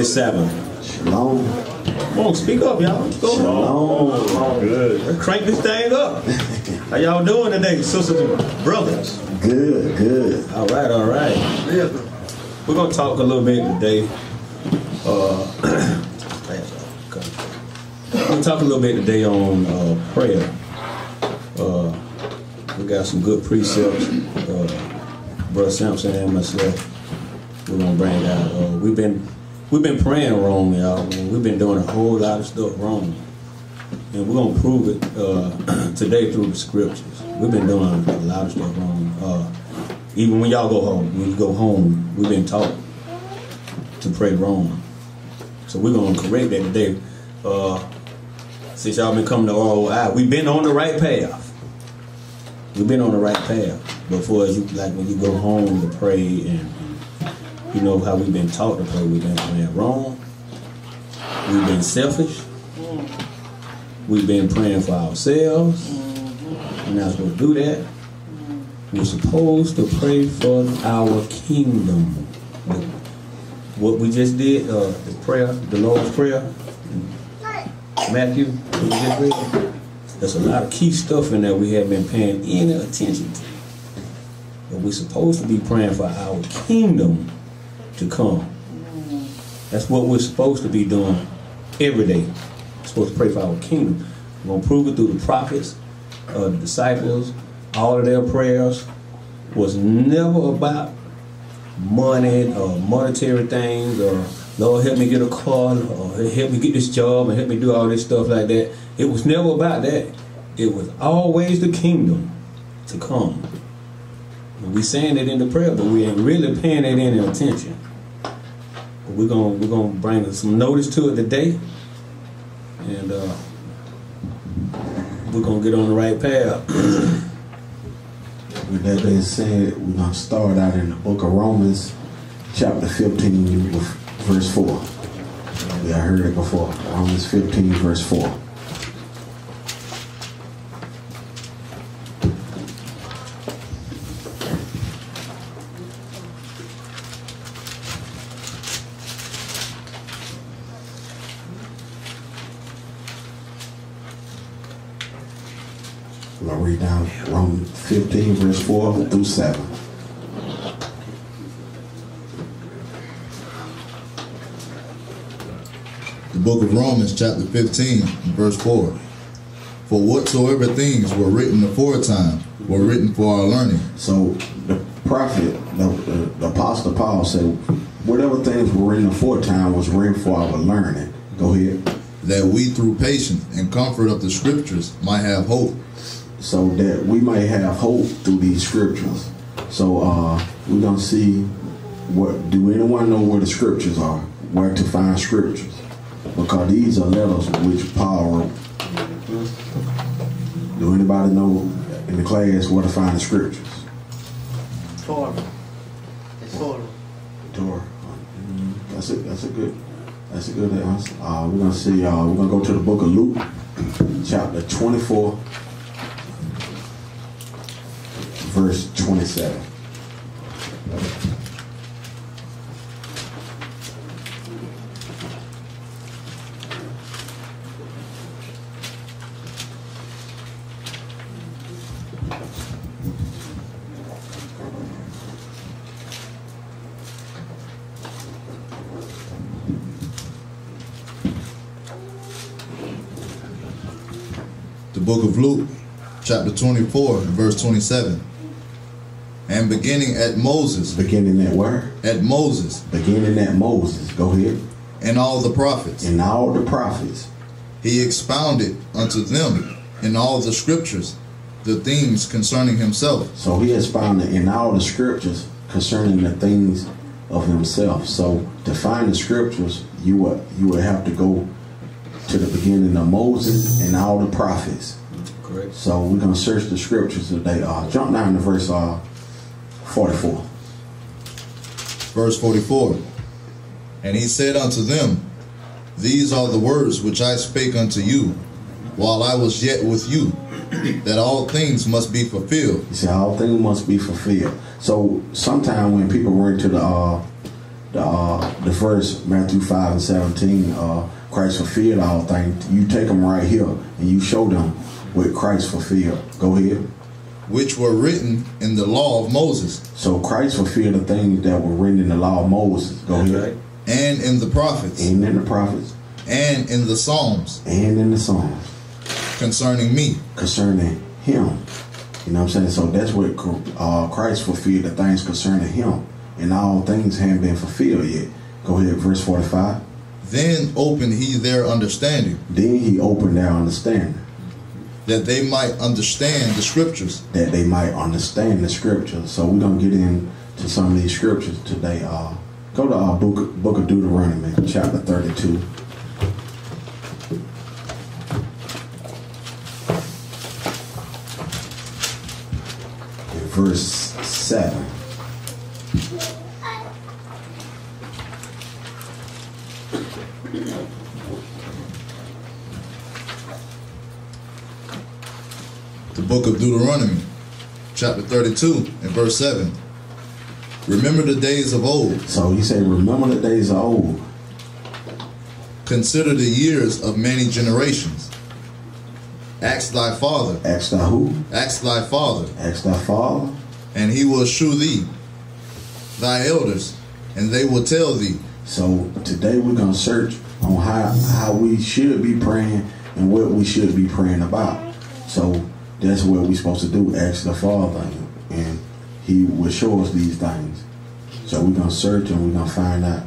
this Sabbath? Shalom. Come on, speak up, y'all. Go. Shalom. Good. Let's crank this thing up. How y'all doing today, sisters and brothers? Good, good. All right, all right. We're gonna talk a little bit today. We're gonna talk a little bit today on prayer. We got some good precepts. Brother Sampson and myself, we're gonna bring out. We've been praying wrong, y'all. We've been doing a whole lot of stuff wrong, and we're gonna prove it today through the scriptures. We've been doing a lot of stuff wrong. Even when y'all go home, when you go home, we've been taught to pray wrong. So we're gonna correct that today. Since y'all been coming to ROI, we've been on the right path. We've been on the right path. Before you, like when you go home to pray, and you know how we've been taught to pray, we've been praying wrong. We've been selfish. We've been praying for ourselves. We're not supposed to do that. We're supposed to pray for our kingdom. What we just did, the prayer, the Lord's Prayer, Matthew, we just read. There's a lot of key stuff in there we haven't been paying any attention to. But we're supposed to be praying for our kingdom to come. That's what we're supposed to be doing every day. We're supposed to pray for our kingdom. We're going to prove it through the prophets, the disciples. All of their prayers was never about money or monetary things, or Lord help me get a car, or help me get this job, and help me do all this stuff like that. It was never about that. It was always the kingdom to come. And we saying it in the prayer, but we ain't really paying it any attention. But we're gonna bring some notice to it today, and we're gonna get on the right path. With that being said, we're going to start out in the book of Romans, chapter 15, verse 4. Yeah, I heard it before. Romans 15, verse 4. I'm going to read down Romans 15, verse 4 through 7. The book of Romans, chapter 15, verse 4. For whatsoever things were written aforetime were written for our learning. So the prophet, the apostle Paul said, whatever things were written aforetime was written for our learning. Go ahead. That we through patience and comfort of the scriptures might have hope. So that we might have hope through these scriptures. So we're going to see, do anyone know where the scriptures are? Where to find scriptures? Because these are letters which Paul wrote. Do anybody know in the class where to find the scriptures? Torah. It's Torah. Torah. That's a good answer. We're gonna see. We're gonna go to the book of Luke, chapter 24, verse 27. The book of Luke, chapter 24, verse 27. And beginning at Moses. Beginning at where? At Moses. Beginning at Moses. Go ahead. And all the prophets. And all the prophets. He expounded unto them in all the scriptures the things concerning himself. So he expounded in all the scriptures concerning the things of himself. So to find the scriptures, you would have to go to the beginning of Moses and all the prophets. Correct. So we're going to search the scriptures today. Jump down to verse 44. Verse 44. And he said unto them, These are the words which I spake unto you while I was yet with you, that all things must be fulfilled. You see, all things must be fulfilled. So sometime when people run to the verse Matthew 5:17, Christ fulfilled all things. You take them right here and you show them what Christ fulfilled. Go ahead. which were written in the law of Moses. So Christ fulfilled the things that were written in the law of Moses. Go That's ahead. right. And in the prophets. And in the prophets. And in the Psalms. And in the Psalms. Concerning me. Concerning him. You know what I'm saying? So that's what Christ fulfilled, the things concerning him. And all things haven't been fulfilled yet. Go ahead, verse 45. Then opened he their understanding, Then he opened their understanding, that they might understand the scriptures. that they might understand the scriptures. So we're going to get into some of these scriptures today. Go to book of Deuteronomy, chapter 32. And verse 7. The book of Deuteronomy, chapter 32, and verse 7. Remember the days of old. So he said, remember the days of old. Consider the years of many generations. Ask thy father. Ask thy who? Ask thy father, Ask thy father. and he will shew thee. Thy elders, and they will tell thee. So today we're going to search on how we should be praying and what we should be praying about. So that's what we're supposed to do. Ask the Father, and he will show us these things. So we're going to search and we're going to find out.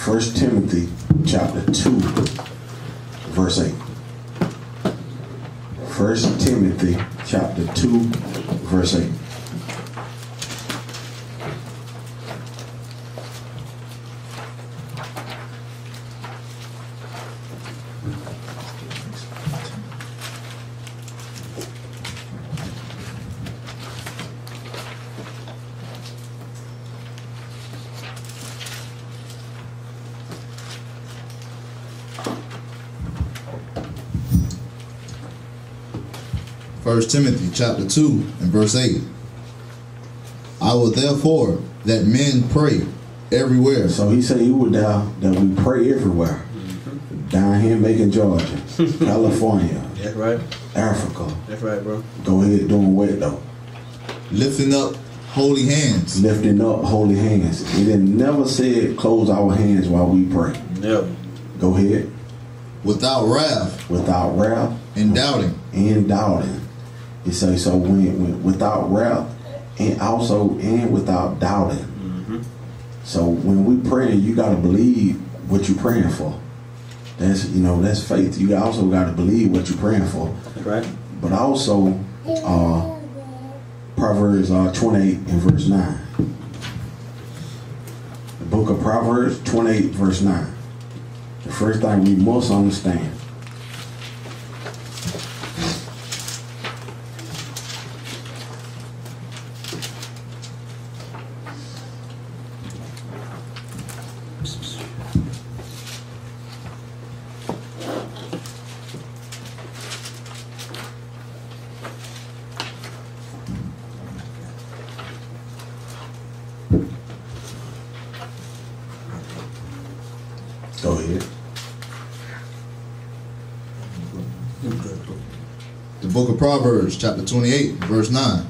1 Timothy chapter 2, verse 8. 1 Timothy chapter 2, verse 8. First Timothy chapter 2 and verse 8. I will therefore that men pray everywhere. So he said he would that we pray everywhere. Down here in Macon, Georgia, California, That's right. Africa. That's right, bro. Go ahead doing what though? Lifting up holy hands. Lifting up holy hands. It didn't never said close our hands while we pray. Never. Go ahead. Without wrath Without wrath and doubting. and doubting. He say so when without wrath and also and without doubting. Mm-hmm. So when we pray, you gotta believe what you're praying for. That's that's faith. You also gotta believe what you're praying for. That's right. But also Proverbs 28 and verse 9. The book of Proverbs 28 verse 9. The first thing we must understand. Go ahead. The book of Proverbs chapter 28 verse 9.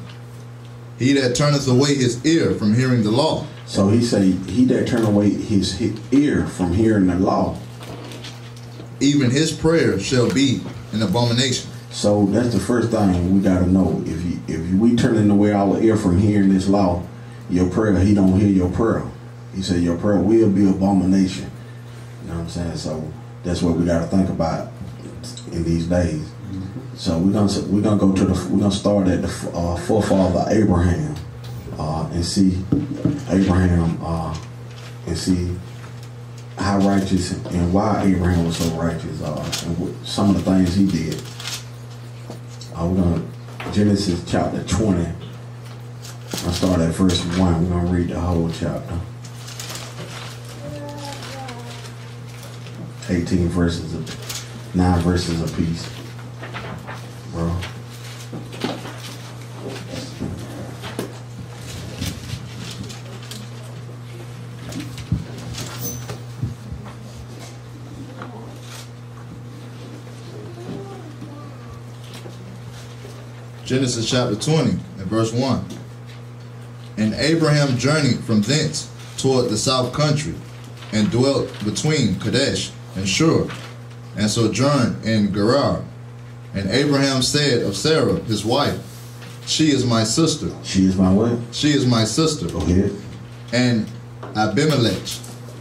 He that turneth away his ear from hearing the law. So he say, he that turn away his ear from hearing the law. Even his prayer shall be an abomination. So that's the first thing we gotta know. If we turning away our ear from hearing this law, your prayer, he don't hear your prayer. He said your prayer will be abomination. You know what I'm saying? So that's what we gotta think about in these days. So we're gonna start at the forefather Abraham and see Abraham and see how righteous and why Abraham was so righteous and what, some of the things he did. We're gonna Genesis chapter 20. I'll start at verse 1. We're gonna read the whole chapter. 18 verses, 9 verses apiece. Bro. Genesis chapter 20 and verse 1. And Abraham journeyed from thence toward the south country, and dwelt between Kadesh and Shur, and sojourned in Gerar. And Abraham said of Sarah his wife, She is my sister. She is my what? She is my sister. Go ahead. And Abimelech,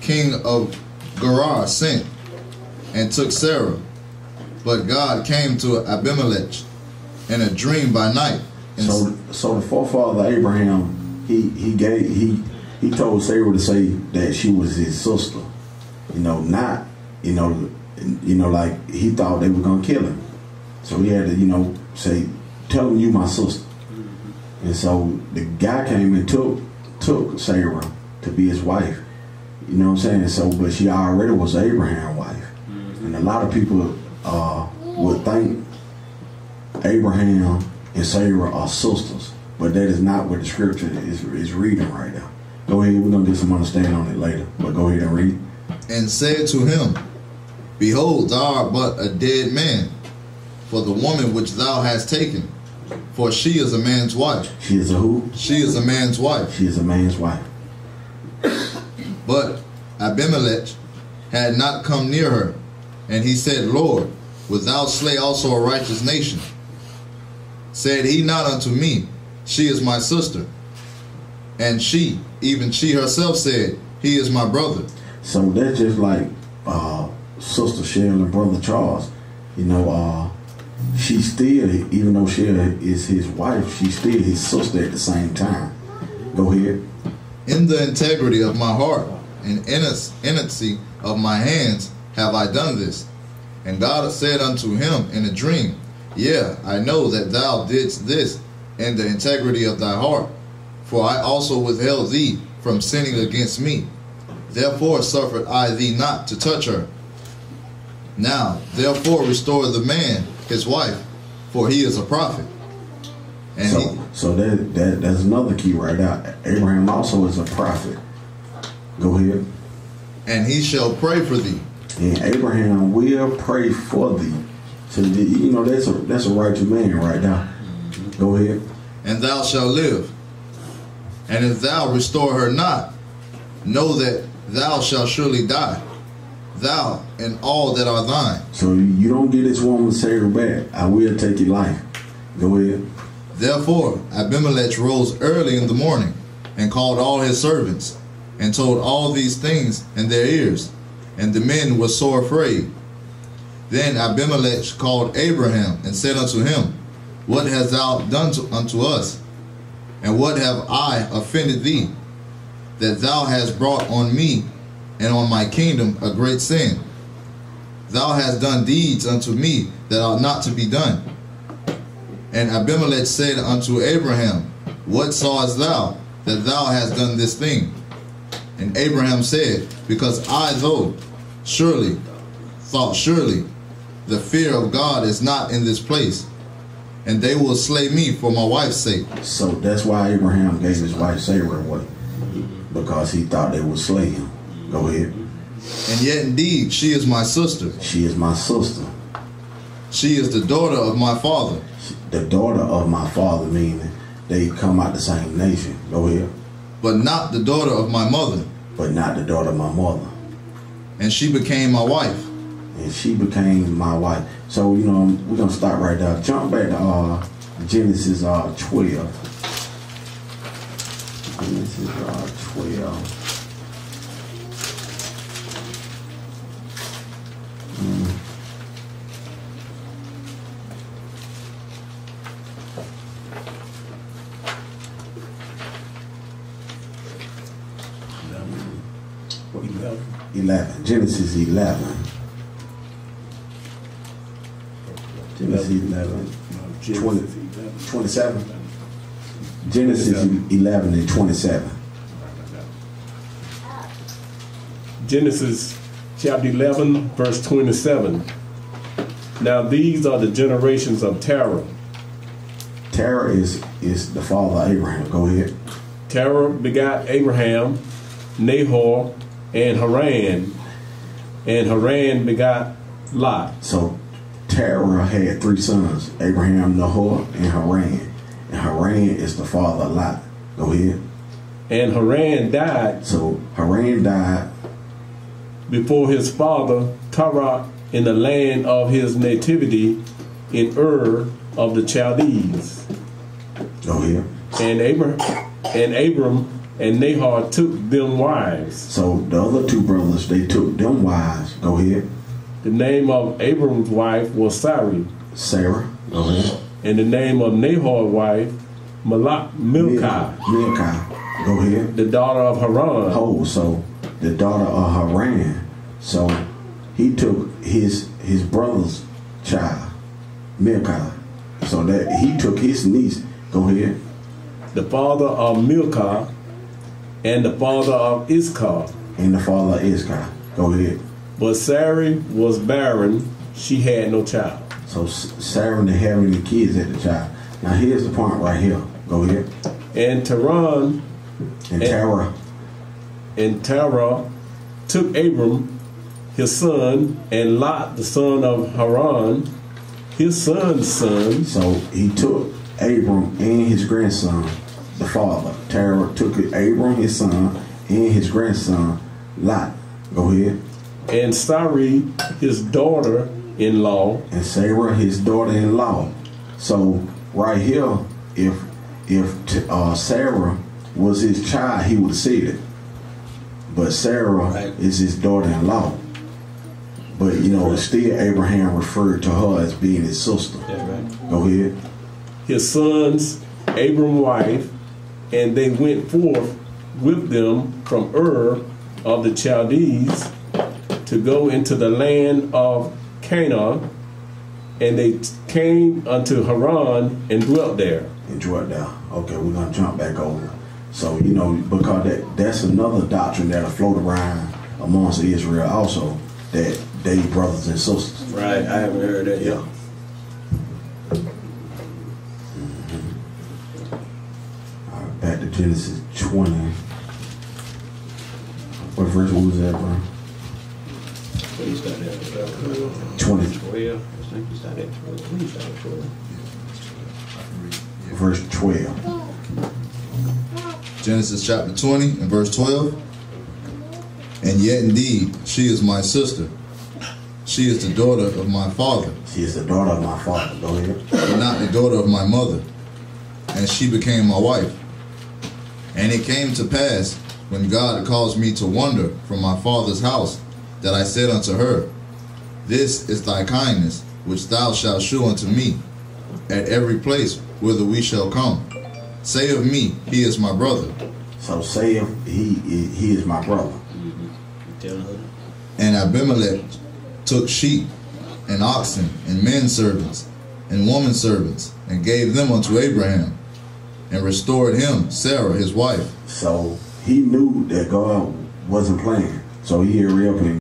king of Gerar, sent and took Sarah. But God came to Abimelech in a dream by night. And So the forefather Abraham, he told Sarah to say that she was his sister. Not like he thought they were gonna kill him. So he had to, say, tell him you my sister. And so the guy came and took Sarah to be his wife. You know what I'm saying? So, but she already was Abraham's wife. And a lot of people would think Abraham and Sarah are sisters, but that is not what the scripture is reading right now. Go ahead, we're going to get some understanding on it later, but go ahead and read. And said to him, Behold, thou art but a dead man, for the woman which thou hast taken, for she is a man's wife. She is a who? She is a man's wife. She is a man's wife. But Abimelech had not come near her, and he said, Lord, wilt thou slay also a righteous nation? Said he not unto me, She is my sister. And she, even she herself said, He is my brother. So that's just like Sister Cheryl and Brother Charles. She still, even though Cheryl is his wife, she's still his sister at the same time. Go ahead. In the integrity of my heart and innocency of my hands have I done this. And God said unto him in a dream, Yea, I know that thou didst this in the integrity of thy heart, for I also withheld thee from sinning against me. Therefore suffered I thee not to touch her. Now, therefore restore the man his wife, for he is a prophet. And so that's another key right there. Abraham also is a prophet. Go ahead. And he shall pray for thee. And Abraham will pray for thee. So that's a righteous man right now. Go ahead. And thou shalt live. And if thou restore her not, know that thou shalt surely die, thou and all that are thine. So you don't get this woman Sarah back. I will take your life. Go ahead. Therefore Abimelech rose early in the morning, and called all his servants, and told all these things in their ears. And the men were sore afraid. Then Abimelech called Abraham, and said unto him, What hast thou done unto us? And what have I offended thee, that thou hast brought on me and on my kingdom a great sin? Thou hast done deeds unto me that ought not to be done. And Abimelech said unto Abraham, What sawest thou, that thou hast done this thing? And Abraham said, Because I thought surely, the fear of God is not in this place, and they will slay me for my wife's sake. So that's why Abraham gave his wife Sarah away, because he thought they would slay him. Go ahead. And yet indeed she is my sister. She is my sister. She is the daughter of my father. The daughter of my father, meaning they come out the same nation. Go ahead. But not the daughter of my mother. But not the daughter of my mother. And she became my wife. And she became my wife. So, we're going to start right there. Jump back to Genesis 12. Genesis 12. What, 11? 11. Genesis 11. Genesis 11. 27. Genesis 11 and 27. Genesis chapter 11, verse 27. Now these are the generations of Terah. Terah is the father of Abraham. Go ahead. Terah begot Abraham, Nahor, and Haran begot Lot. So Terah had 3 sons, Abraham, Nahor, and Haran. And Haran is the father of Lot. Go ahead. And Haran died So Haran died before his father Terah in the land of his nativity in Ur of the Chaldees. Go ahead. And Abram and Nahor took them wives. So the other 2 brothers, they took them wives. Go ahead. The name of Abram's wife was Sarai, Sarah. Go ahead. and the name of Nahor's wife Milcah, Milcah. Go ahead. the daughter of Haran. Oh, so the daughter of Haran. So he took his brother's child, Milcah. So that he took his niece. Go ahead. The father of Milcah, and the father of Iscah. And the father of Iscah. Go ahead. But Sarai was barren; she had no child. So Sarah didn't have any kids at the child. Now here's the point right here. Go ahead. And Terah And Terah. took Abram, his son, and Lot, the son of Haran, his son's son. So he took Abram and his grandson, the father. Terah took Abram, his son, and his grandson, Lot. Go ahead. And Sarai, his daughter-in-law. And Sarah, his daughter-in-law. So right here, if Sarah was his child, he would have said it. But Sarah is his daughter-in-law. But still Abraham referred to her as being his sister. That's right. Go ahead. His sons, Abram's wife, and they went forth with them from Ur of the Chaldees to go into the land of Canaan, and they came unto Haran and dwelt there. And dwelt there. Okay, we're gonna jump back over. So because that's another doctrine that'll float around amongst Israel also, that they brothers and sisters. Right. I haven't heard that yet. All right, back to Genesis 20. What verse was that, bro? Where you start at? 20. 12. I think you start at 12. Where you start at 12? Verse 12. Genesis chapter 20 and verse 12. And yet indeed, she is my sister. She is the daughter of my father, She is the daughter of my father. Go ahead. but not the daughter of my mother. And she became my wife. And it came to pass, when God caused me to wander from my father's house, that I said unto her, This is thy kindness, which thou shalt shew unto me, at every place whither we shall come. Say of me, he is my brother. So say if he is my brother. Tell her. And Abimelech took sheep, and oxen, and men servants, and woman servants, and gave them unto Abraham, and restored him Sarah his wife. So he knew that God wasn't playing. So he hurried up and